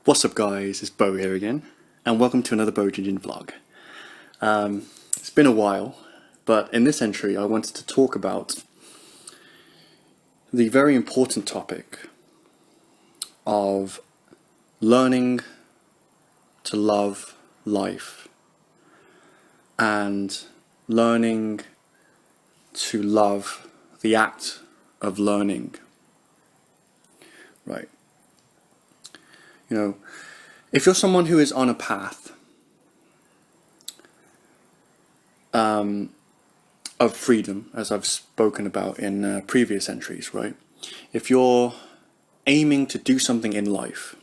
What's up guys, it's Bo here again, and welcome to another Bo Ginger vlog. It's been a while, but in this entry I wanted to talk about the very important topic of learning to love life and learning to love the act of learning. Right. You know, if you're someone who is on a path of freedom, as I've spoken about in previous entries, right? If you're aiming to do something in life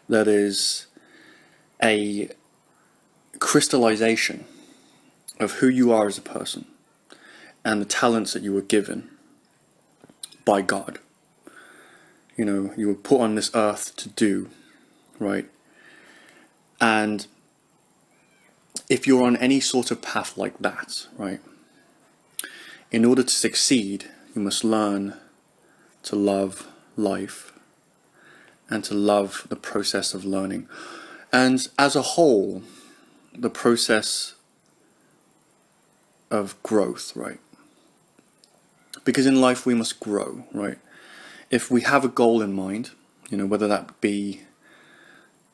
that is a crystallization of who you are as a person and the talents that you were given by God, you know, you were put on this earth to do, right? And if you're on any sort of path like that, right, in order to succeed, you must learn to love life and to love the process of learning. And as a whole, the process of growth, right? Because in life we must grow, right? If we have a goal in mind, you know, whether that be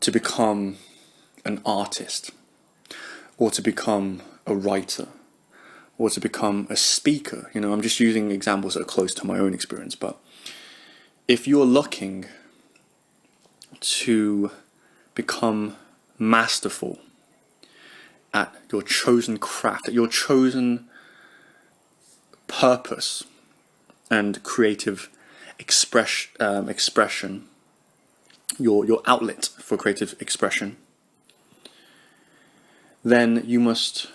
to become an artist, or to become a writer, or to become a speaker, you know, I'm just using examples that are close to my own experience, but if you're looking to become masterful at your chosen craft, at your chosen purpose and creative expression, your outlet for creative expression, then you must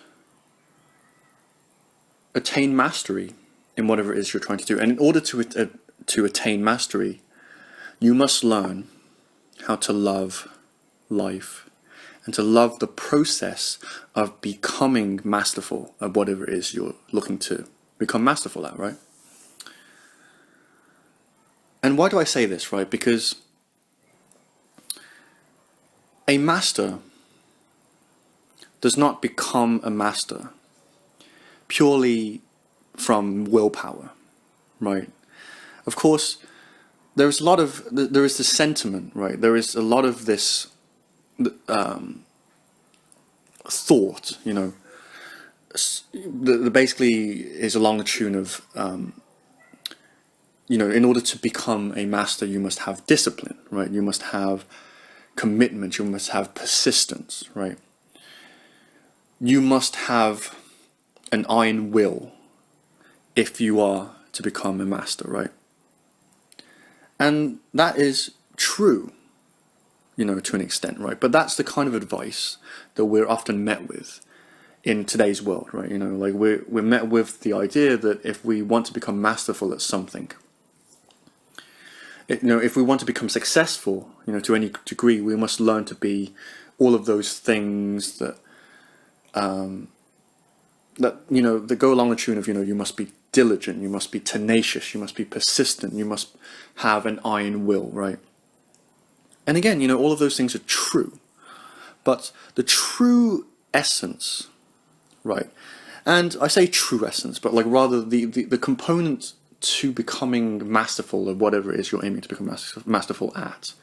attain mastery in whatever it is you're trying to do. And in order to attain mastery, you must learn how to love life and to love the process of becoming masterful at whatever it is you're looking to become masterful at, right? And why do I say this, right? Because a master does not become a master purely from willpower, right? Of course, there is this sentiment, right? There is a lot of this thought, you know, that basically is along the tune of, you know, in order to become a master, you must have discipline, right? You must have commitment, you must have persistence, right? You must have an iron will if you are to become a master, right? And that is true, you know, to an extent, right? But that's the kind of advice that we're often met with in today's world, right? You know, like we're met with the idea that if we want to become masterful at something, you know, if we want to become successful, you know, to any degree, we must learn to be all of those things that you know, that go along the tune of, you know, you must be diligent, you must be tenacious, you must be persistent, you must have an iron will, right? And again, you know, all of those things are true, but the true essence, right? And I say true essence, but like rather the component to becoming masterful of whatever it is you're aiming to become masterful at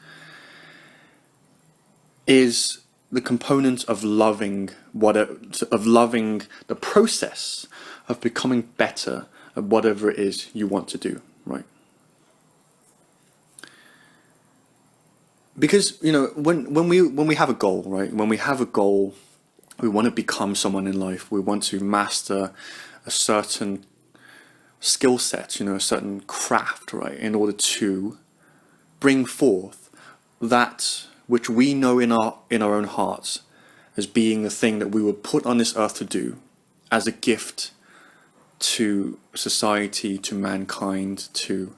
is the component of loving the process of becoming better at whatever it is you want to do, right? Because, you know, when we have a goal, right? When we have a goal, we want to become someone in life. We want to master a certain skill set, you know, a certain craft, right? In order to bring forth that which we know in our own hearts as being the thing that we were put on this earth to do, as a gift to society, to mankind, to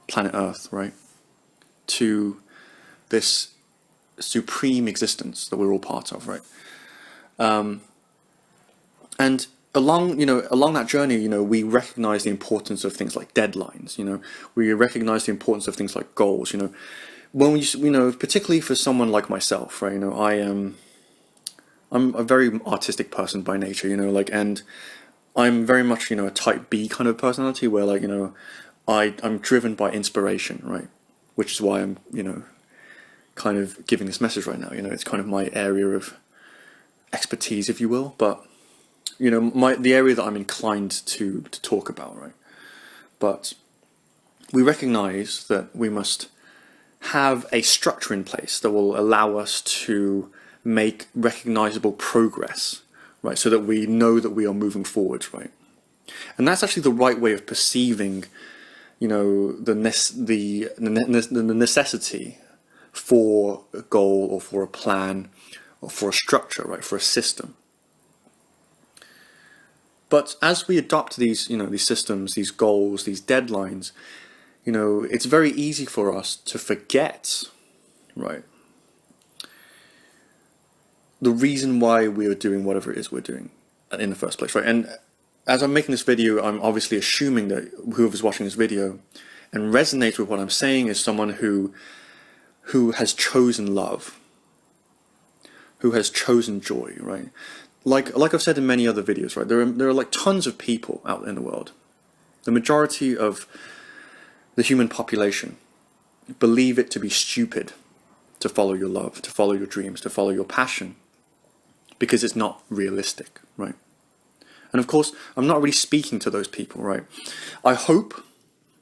planet Earth, right? To this supreme existence that we're all part of, right? And along that journey, you know, we recognize the importance of things like deadlines, you know, we recognize the importance of things like goals, you know. when particularly for someone like myself, right? I'm a very artistic person by nature, and I'm very much, a type B kind of personality where, I'm driven by inspiration, right? Which is why I'm, kind of giving this message right now. It's kind of my area of expertise, if you will, but, the area that I'm inclined to talk about, right? But we recognize that we must have a structure in place that will allow us to make recognizable progress, right? So that we know that we are moving forward, right? And that's actually the right way of perceiving, the necessity for a goal or for a plan or for a structure, right? For a system. But as we adopt these, these systems, these goals, these deadlines, it's very easy for us to forget, right, the reason why we are doing whatever it is we're doing in the first place, right? And as I'm making this video, I'm obviously assuming that whoever's watching this video and resonates with what I'm saying is someone who has chosen love, who has chosen joy, right? Like I've said in many other videos, right? There are like tons of people out in the world. The majority of the human population believe it to be stupid to follow your love, to follow your dreams, to follow your passion, because it's not realistic, right? And of course, I'm not really speaking to those people, right? I hope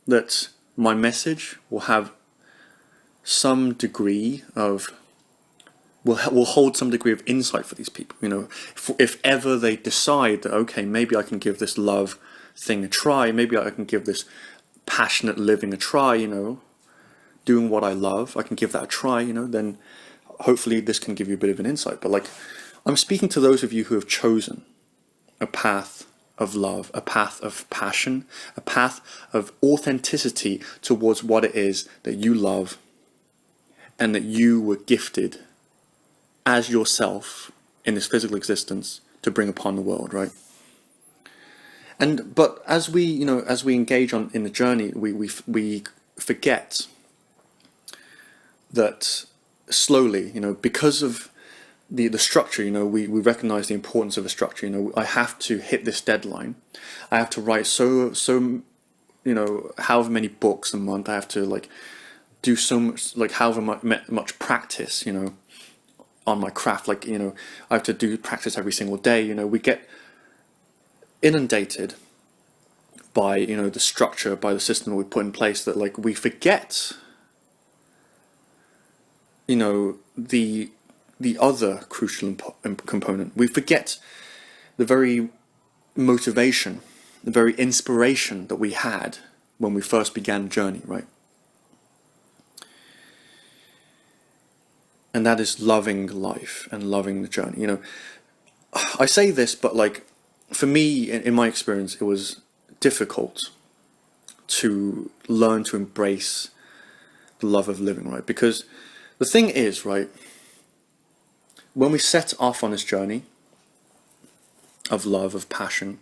that my message will have some degree of, will hold some degree of insight for these people, if ever they decide that, okay, maybe I can give this love thing a try, maybe I can give this passionate living a try, doing what I love, I can give that a try, then hopefully this can give you a bit of an insight. But I'm speaking to those of you who have chosen a path of love, a path of passion, a path of authenticity towards what it is that you love and that you were gifted as yourself in this physical existence to bring upon the world, right? But as we engage in the journey, we forget that slowly, because of the structure, we recognize the importance of a structure. I have to hit this deadline. I have to write so however many books a month. I have to do so much, however much practice, on my craft. I have to do practice every single day. We get inundated by the structure, by the system that we put in place, that we forget the other crucial component. We forget the very motivation, the very inspiration that we had when we first began the journey, right? And that is loving life and loving the journey. I say this, but for me, in my experience, it was difficult to learn to embrace the love of living, right? Because the thing is, right, when we set off on this journey of love, of passion,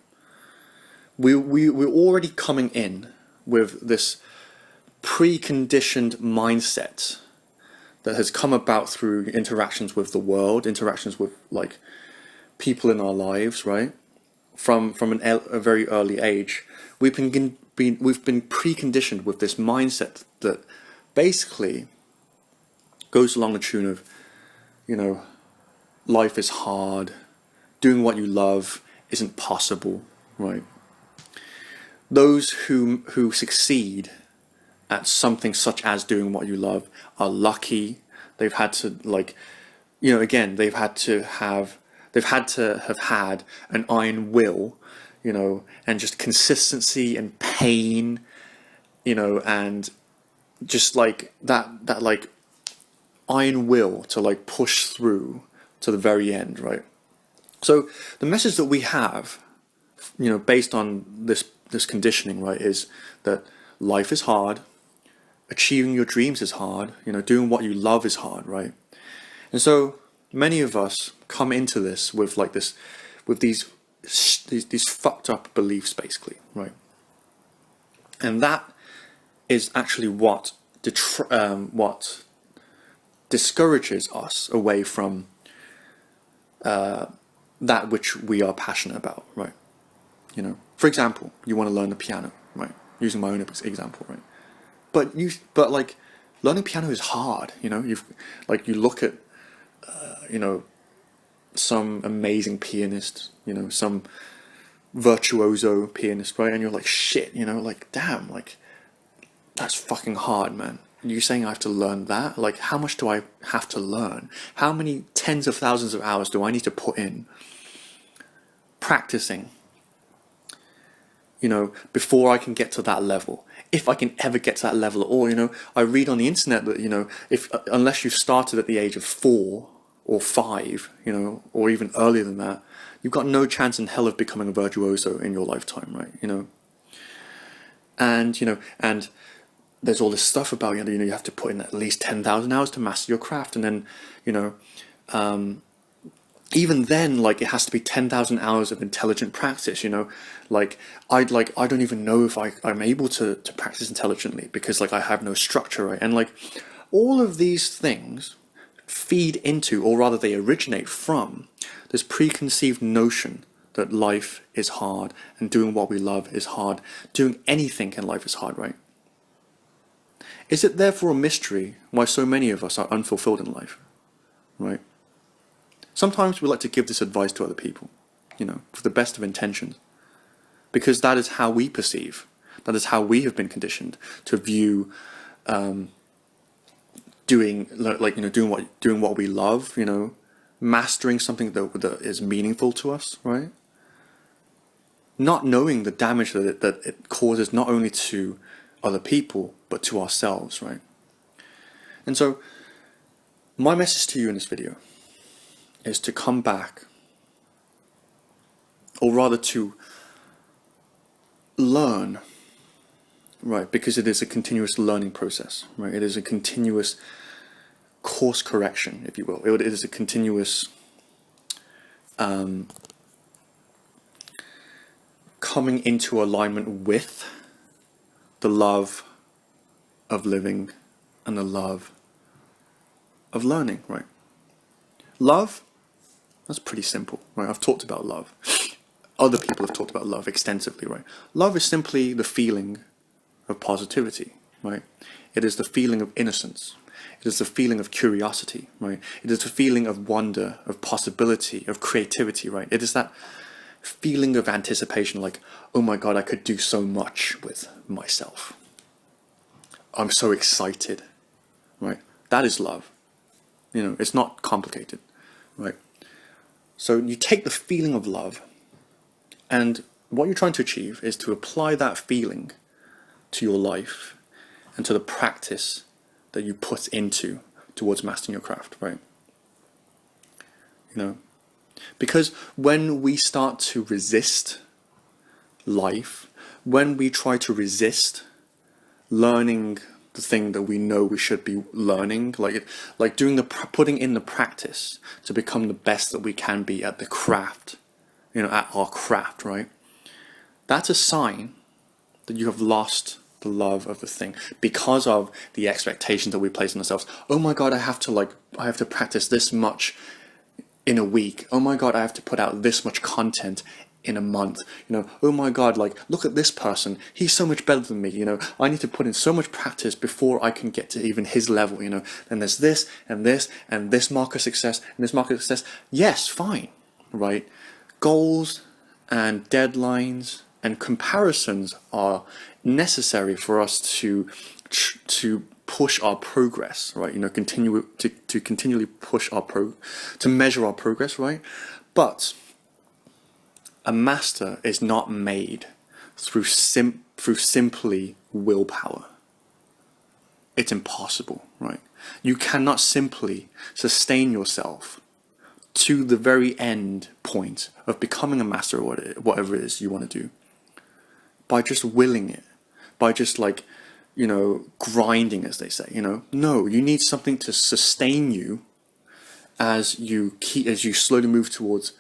we're already coming in with this preconditioned mindset that has come about through interactions with the world, interactions with people in our lives, right? From a very early age, we've been preconditioned with this mindset that basically goes along the tune of, life is hard, doing what you love isn't possible, right? Those who succeed at something such as doing what you love are lucky. They've had to they've had to have had an iron will, and just consistency and pain, and just that iron will to push through to the very end, right? So the message that we have, based on this conditioning, right, is that life is hard, achieving your dreams is hard, doing what you love is hard, right? And so many of us come into this with these fucked up beliefs, basically, right? And that is actually what discourages us away from that which we are passionate about, right? You know, for example, you want to learn the piano, right? Using my own example, right? But like, learning piano is hard, you know. You look at, you know, some amazing pianist, you know, some virtuoso pianist, right? And you're like, shit, you know, like, damn, like, that's fucking hard, man. You saying I have to learn that? Like, how much do I have to learn? How many tens of thousands of hours do I need to put in practicing, you know, before I can get to that level? If I can ever get to that level at all, you know. I read on the internet that, you know, unless you started at the age of 4 or 5, you know, or even earlier than that, you've got no chance in hell of becoming a virtuoso in your lifetime, right? You know. And, you know, and there's all this stuff about, you know, you have to put in at least 10,000 hours to master your craft. And then, you know, even then, like, it has to be 10,000 hours of intelligent practice, you know. Like, I don't even know if I'm able to practice intelligently, because, like, I have no structure, right? And, like, all of these things feed into, or rather they originate from, this preconceived notion that life is hard, and doing what we love is hard. Doing anything in life is hard, right? Is it therefore a mystery why so many of us are unfulfilled in life, right? Sometimes we like to give this advice to other people, you know, for the best of intentions, because that is how we perceive, that is how we have been conditioned to view doing what we love, you know, mastering something that is meaningful to us, right? Not knowing the damage that it causes, not only to other people, but to ourselves, right? And so, my message to you in this video is to come back, or rather to learn, right? Because it is a continuous learning process, right? It is a continuous course correction, if you will. It is a continuous coming into alignment with the love of living and the love of learning, right? Love, that's pretty simple, right? I've talked about love. Other people have talked about love extensively, right? Love is simply the feeling of positivity, right? It is the feeling of innocence. It is the feeling of curiosity, right? It is the feeling of wonder, of possibility, of creativity, right? It is that feeling of anticipation, like, oh my God, I could do so much with myself. I'm so excited, right? That is love. You know, it's not complicated, right? So you take the feeling of love, and what you're trying to achieve is to apply that feeling to your life and to the practice that you put into towards mastering your craft, right? You know, because when we start to resist life, when we try to resist learning the thing that we know we should be learning, like putting in the practice to become the best that we can be at the craft, you know, at our craft, right? That's a sign that you have lost the love of the thing because of the expectations that we place on ourselves. Oh my God, I have to practice this much in a week. Oh my God, I have to put out this much content in a month. You know, oh my God, like, look at this person. He's so much better than me. You know, I need to put in so much practice before I can get to even his level, you know. And there's this and this and this mark of success and this mark of success. Yes, fine, right? Goals and deadlines and comparisons are necessary for us to push our progress, right? You know, to continually push to measure our progress, right? But a master is not made through simply willpower. It's impossible, right? You cannot simply sustain yourself to the very end point of becoming a master or whatever it is you want to do by just willing it, by just, like, you know, grinding, as they say, you know. No, you need something to sustain you as you slowly move towards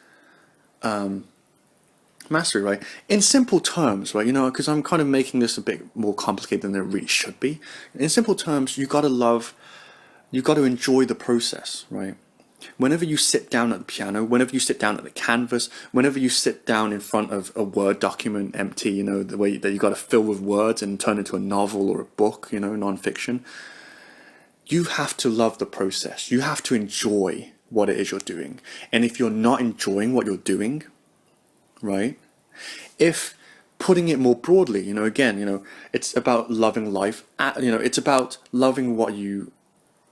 mastery, right? In simple terms, right? You know, because I'm kind of making this a bit more complicated than it really should be. In simple terms, you gotta love you've got to enjoy the process, right? Whenever you sit down at the piano, whenever you sit down at the canvas, whenever you sit down in front of a Word document empty, you know, the way that you got to fill with words and turn into a novel or a book, you know, non-fiction, you have to love the process. You have to enjoy what it is you're doing. And if you're not enjoying what you're doing, right? If putting it more broadly, you know, again, you know, it's about loving life. You know, it's about loving what you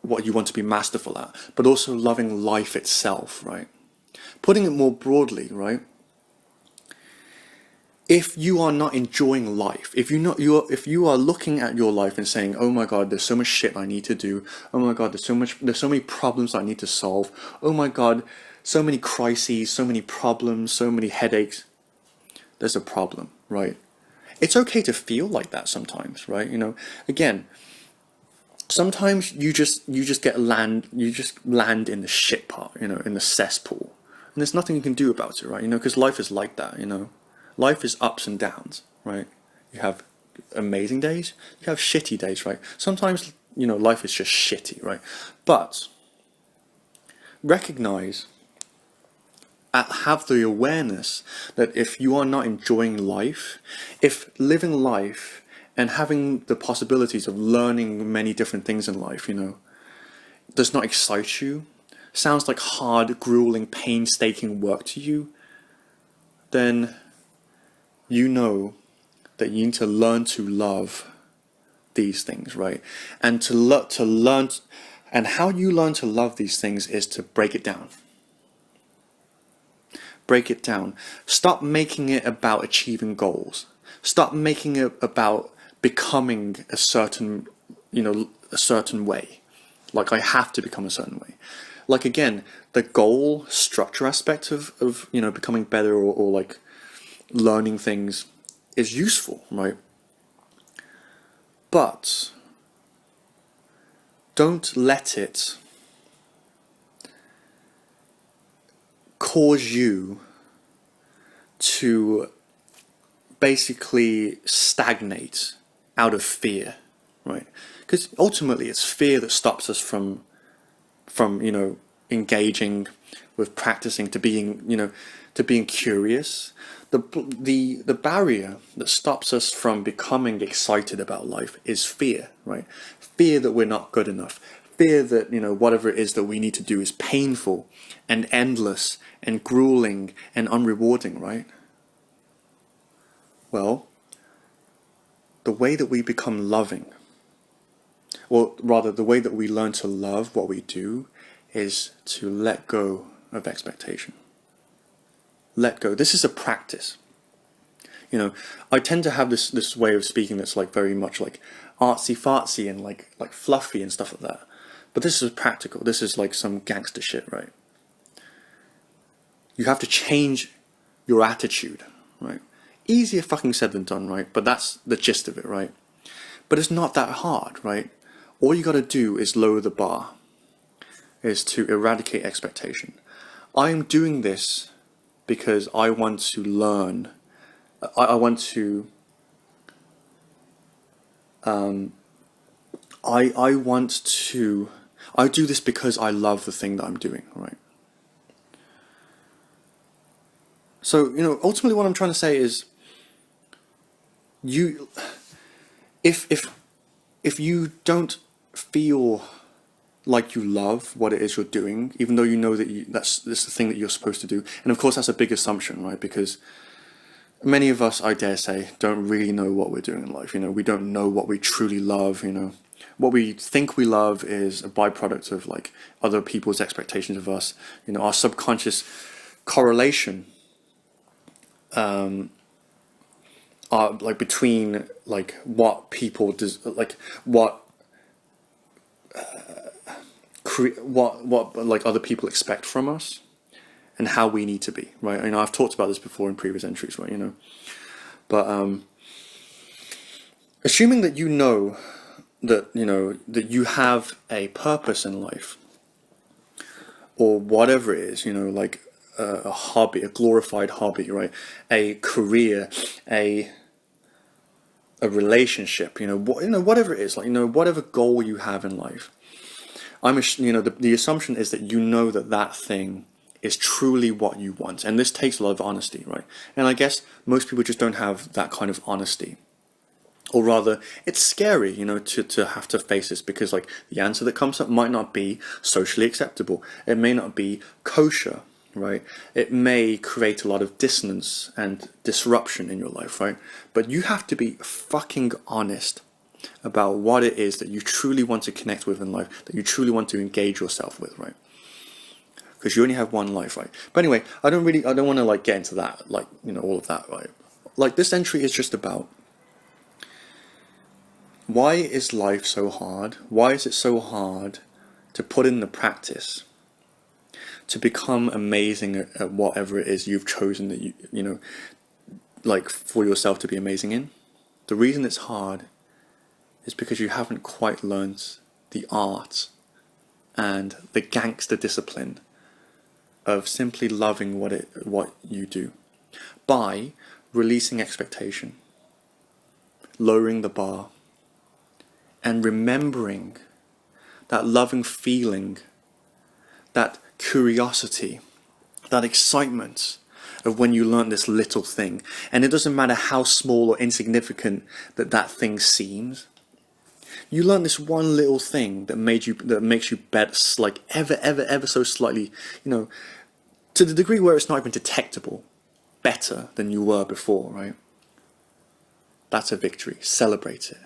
want to be masterful at, but also loving life itself, right? Putting it more broadly, right? If you are not enjoying life, if you are looking at your life and saying, "Oh my God, there's so much shit I need to do. Oh my God, there's so many problems I need to solve. Oh my God, so many crises, so many problems, so many headaches." There's a problem, right? It's okay to feel like that sometimes, right? You know, again, sometimes you just land in the shit part, you know, in the cesspool, and there's nothing you can do about it, right? You know, because life is like that, you know. Life is ups and downs, right? You have amazing days, you have shitty days, right? Sometimes, you know, life is just shitty, right? But recognize, have the awareness that if you are not enjoying life, if living life and having the possibilities of learning many different things in life, you know, does not excite you, sounds like hard, grueling, painstaking work to you, then you know that you need to learn to love these things, right? And to learn, and how you learn to love these things is to break it down. Break it down. Stop making it about achieving goals. Stop making it about becoming a certain, you know, a certain way. Like, I have to become a certain way. Like, again, the goal structure aspect of you know, becoming better or like learning things is useful, right? But don't let it cause you to basically stagnate out of fear, right? Because ultimately it's fear that stops us from you know, engaging with practicing, to being, you know, to being curious. The barrier that stops us from becoming excited about life is fear, right? Fear that we're not good enough. Fear that, you know, whatever it is that we need to do is painful and endless and grueling and unrewarding, right? Well, the way that we become loving, or rather the way that we learn to love what we do, is to let go of expectation. Let go. This is a practice. You know, I tend to have this way of speaking that's like very much like artsy fartsy and like fluffy and stuff like that. But this is practical. This is like some gangster shit, right? You have to change your attitude, right? Easier fucking said than done, right? But that's the gist of it, right? But it's not that hard, right? All you got to do is lower the bar, is to eradicate expectation. I am doing this because I want to learn. I want to. I want to. I do this because I love the thing that I'm doing, right? So, you know, ultimately what I'm trying to say is, if you don't feel like you love what it is you're doing, even though you know that that's the thing that you're supposed to do, and of course that's a big assumption, right? Because many of us, I dare say, don't really know what we're doing in life. You know, we don't know what we truly love. You know, what we think we love is a byproduct of like other people's expectations of us. You know, our subconscious correlation are like between like what people like what like other people expect from us and how we need to be, right? You know, I've talked about this before in previous entries, right? You know, but assuming that you know that, you know, that you have a purpose in life, or whatever it is, you know, like a hobby, a glorified hobby, right? A career, a relationship, you know, whatever it is, like, you know, whatever goal you have in life, The assumption is that you know that that thing is truly what you want, and this takes a lot of honesty, right? And I guess most people just don't have that kind of honesty, or rather, it's scary, to have to face this, because like the answer that comes up might not be socially acceptable. It may not be kosher, right? It may create a lot of dissonance and disruption in your life, right? But you have to be fucking honest about what it is that you truly want to connect with in life, that you truly want to engage yourself with, right? Because you only have one life, right? But anyway, I don't want to like get into that, like, all of that, right? Like, this entry is just about, why is life so hard? Why is it so hard to put in the practice to become amazing at whatever it is you've chosen that like for yourself to be amazing in? The reason it's hard is because you haven't quite learned the art and the gangster discipline of simply loving what you do, by releasing expectation, lowering the bar, and remembering that loving feeling, that curiosity, that excitement of when you learn this little thing. And it doesn't matter how small or insignificant that thing seems. You learn this one little thing that makes you better, like ever so slightly, to the degree where it's not even detectable, better than you were before, right? That's a victory. Celebrate it.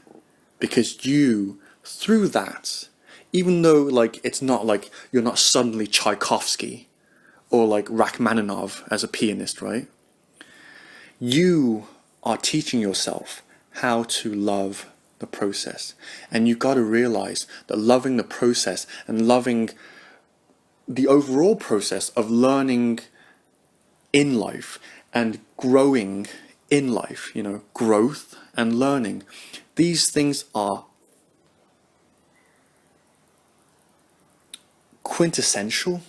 Because you, through that, even though like it's not like you're not suddenly Tchaikovsky or like Rachmaninoff as a pianist, right? You are teaching yourself how to love the process. And you've got to realize that loving the process and loving the overall process of learning in life and growing in life, growth and learning, these things are quintessential.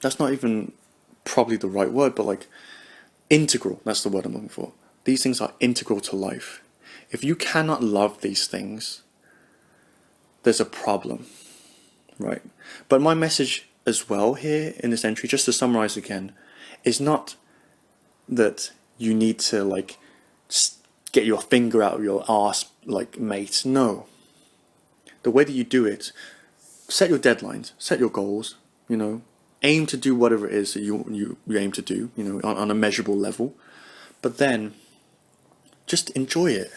That's not even probably the right word, but like integral, that's the word I'm looking for. These things are integral to life. If you cannot love these things, there's a problem, right? But my message as well here in this entry, just to summarize again, is not that you need to like get your finger out of your ass like mate. No. The way that you do it, set your deadlines, set your goals, aim to do whatever it is that you aim to do, on a measurable level. But then just enjoy it.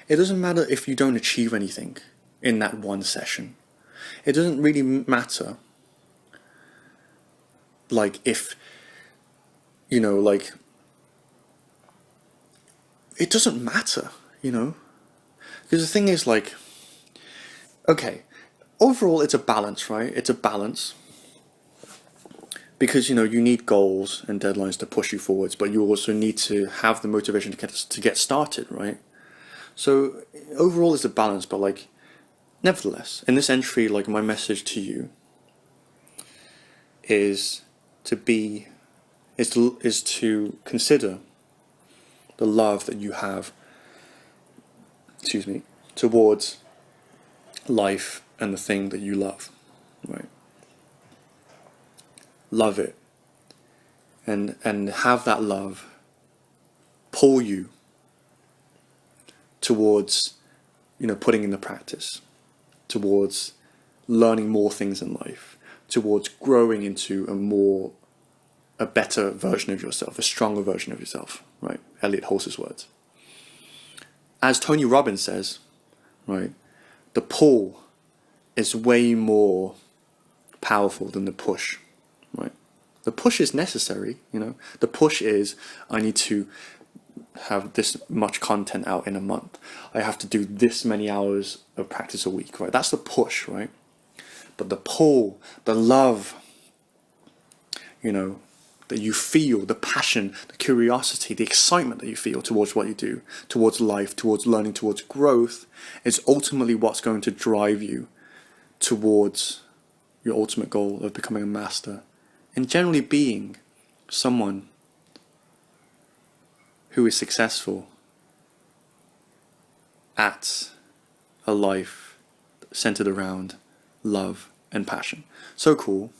It doesn't matter if you don't achieve anything in that one session. It doesn't really matter like if like it doesn't matter, because the thing is, like, okay, overall it's a balance, right? It's a balance, because you need goals and deadlines to push you forwards, but you also need to have the motivation to get started, right? So overall it's a balance, but like nevertheless, in this entry, like, my message to you is to consider the love that you have, towards life and the thing that you love, right? Love it, and have that love pull you towards, putting in the practice, towards learning more things in life, towards growing into a better version of yourself, a stronger version of yourself, right? Elliot Hulse's words. As Tony Robbins says, right, the pull is way more powerful than the push, right? The push is necessary, The push is, I need to have this much content out in a month. I have to do this many hours of practice a week, right? That's the push, right? But the pull, the love, that you feel, the passion, the curiosity, the excitement that you feel towards what you do, towards life, towards learning, towards growth, is ultimately what's going to drive you towards your ultimate goal of becoming a master, and generally being someone who is successful at a life centered around love, and passion. So cool.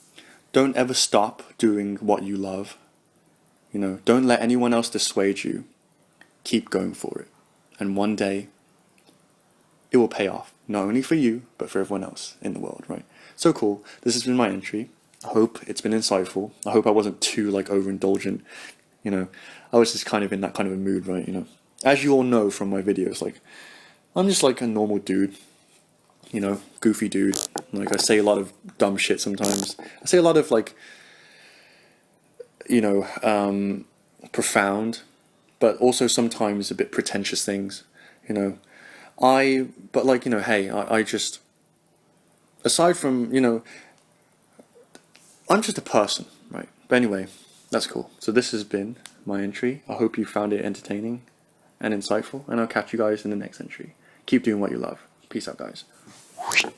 Don't ever stop doing what you love. You know, don't let anyone else dissuade you. Keep going for it. And one day, it will pay off. Not only for you, but for everyone else in the world, right? So cool. This has been my entry. I hope it's been insightful. I hope I wasn't too, like, overindulgent. You know, I was just kind of in that kind of a mood, right? You know, as you all know from my videos, like, I'm just like a normal dude. You know, goofy dude. Like, I say a lot of dumb shit sometimes. I say a lot of, like, you know, profound, but also sometimes a bit pretentious things, you know. But like, you know, hey, I just, aside from, you know, I'm just a person, right? But anyway, that's cool. So this has been my entry. I hope you found it entertaining and insightful, and I'll catch you guys in the next entry. Keep doing what you love. Peace out, guys.